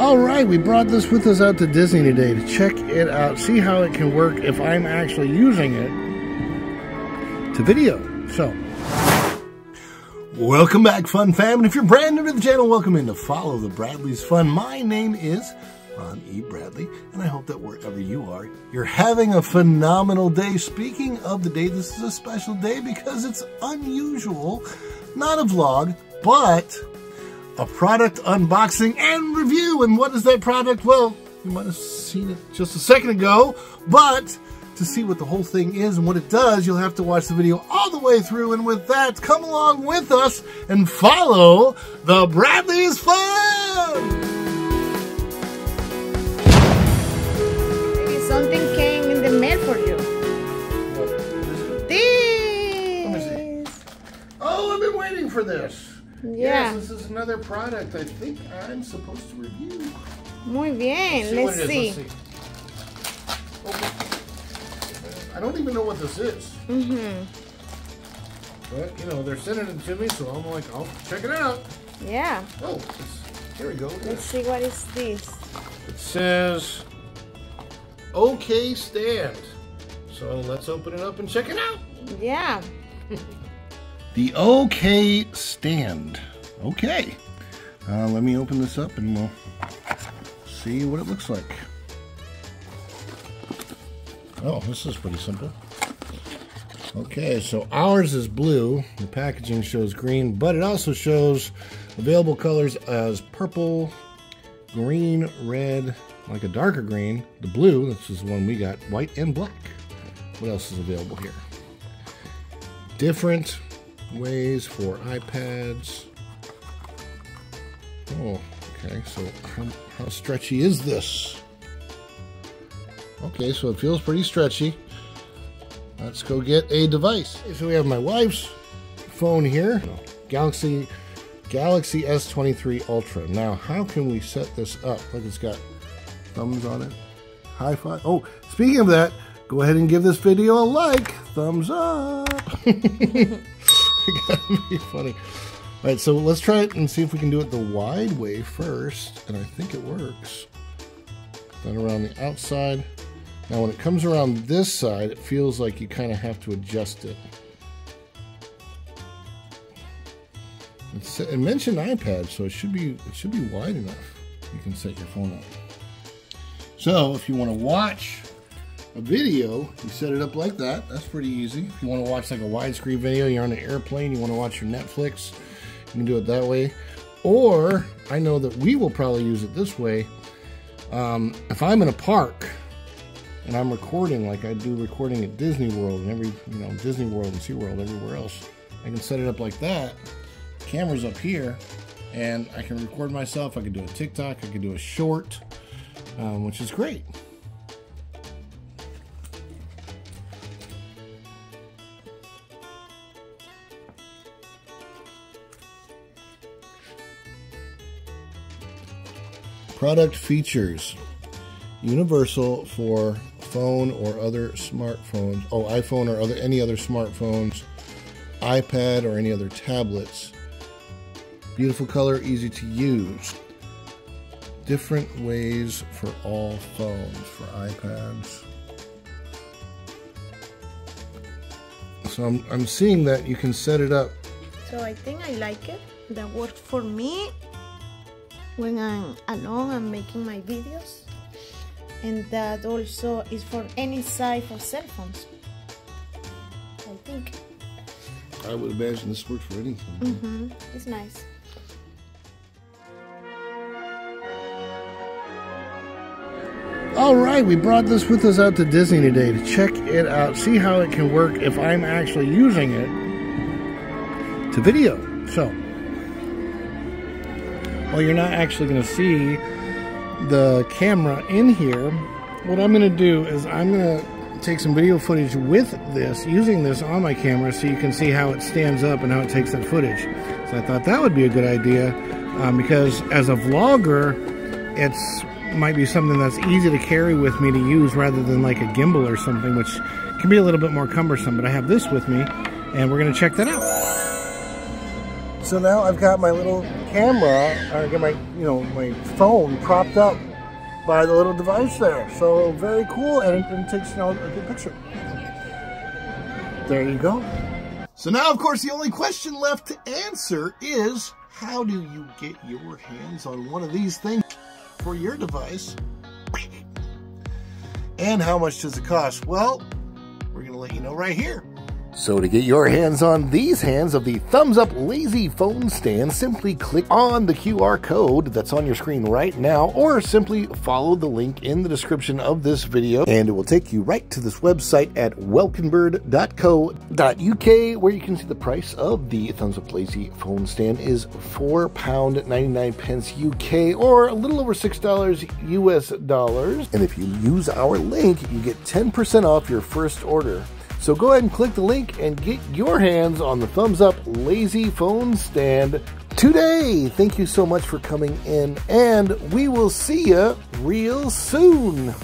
Alright, we brought this with us out to Disney today to check it out, see how it can work if I'm actually using it to video. So, welcome back, Fun Fam, and if you're brand new to the channel, welcome in to Follow the Bradleys Fun. My name is Ron E. Bradley, and I hope that wherever you are, you're having a phenomenal day. Speaking of the day, this is a special day because it's unusual, not a vlog, but a product unboxing and review. And what is that product? Well, you might have seen it just a second ago, but to see what the whole thing is and what it does, you'll have to watch the video all the way through. And with that, come along with us and follow the Bradleys Fun! Maybe something came in the mail for you. What is it? This! Let me see. Oh, I've been waiting for this. Yeah. Yes, this is another product I think I'm supposed to review. Muy bien. Let's see. Oh, I don't even know what this is. But, you know, they're sending it to me, so I'm like, I'll check it out. Yeah. Oh, here we go. Let's see, what is this? It says, OK Stand. So let's open it up and check it out. Yeah. The OK Stand. Okay. Let me open this up and we'll see what it looks like. Oh, this is pretty simple. Okay, so ours is blue. The packaging shows green, but it also shows available colors as purple, green, red, like a darker green, the blue, this is the one we got, white and black. What else is available here? Different ways for iPads. Oh, okay, so how stretchy is this? Okay, so it feels pretty stretchy. Let's go get a device. Okay, so we have my wife's phone here, Galaxy S23 Ultra. Now, how can we set this up? Look, it's got thumbs on it. High five. Oh, speaking of that, go ahead and give this video a like. Thumbs up. Gotta be funny. All right, so let's try it and see if we can do it the wide way first, and I think it works. Then around the outside. Now, when it comes around this side, it feels like you kind of have to adjust it. It mentioned iPad, so it should be wide enough. You can set your phone up. So, if you want to watch a video, you set it up like that. That's pretty easy. If you want to watch like a widescreen video, you're on an airplane, you want to watch your Netflix, you can do it that way. Or, I know that we will probably use it this way. If I'm in a park and I'm recording like I do recording at Disney World and Disney World and SeaWorld, everywhere else, I can set it up like that. Camera's up here, and I can record myself. I can do a TikTok, I can do a short, which is great. Product features: universal for phone or other smartphones. Oh, iPhone or any other smartphones, iPad or any other tablets. Beautiful color, easy to use. Different ways for all phones, for iPads. So I'm seeing that you can set it up. So I think I like it. That works for me when I'm alone and making my videos. And that also is for any size for cell phones. I think. I would imagine this works for anything. It's nice. Alright, we brought this with us out to Disney today to check it out, see how it can work if I'm actually using it to video. So, while you're not actually going to see the camera in here, what I'm going to do is I'm going to take some video footage with this, using this on my camera, so you can see how it stands up and how it takes that footage. So I thought that would be a good idea, because as a vlogger, it's might be something that's easy to carry with me to use rather than like a gimbal or something, which can be a little bit more cumbersome. But I have this with me, and we're going to check that out. So now I've got my little camera, or get my my phone propped up by the little device there. So very cool, and it takes a good picture. There you go. So now, of course, the only question left to answer is, how do you get your hands on one of these things for your device? And how much does it cost? Well, we're going to let you know right here. So to get your hands on these hands of the Thumbs Up Lazy Phone Stand, simply click on the QR code that's on your screen right now, or simply follow the link in the description of this video, and it will take you right to this website at welkinbird.co.uk, where you can see the price of the Thumbs Up Lazy Phone Stand is £4.99 UK, or a little over $6 US dollars. And if you use our link, you get 10% off your first order. So go ahead and click the link and get your hands on the Thumbs Up Lazy Phone Stand today. Thank you so much for coming in, and we will see you real soon.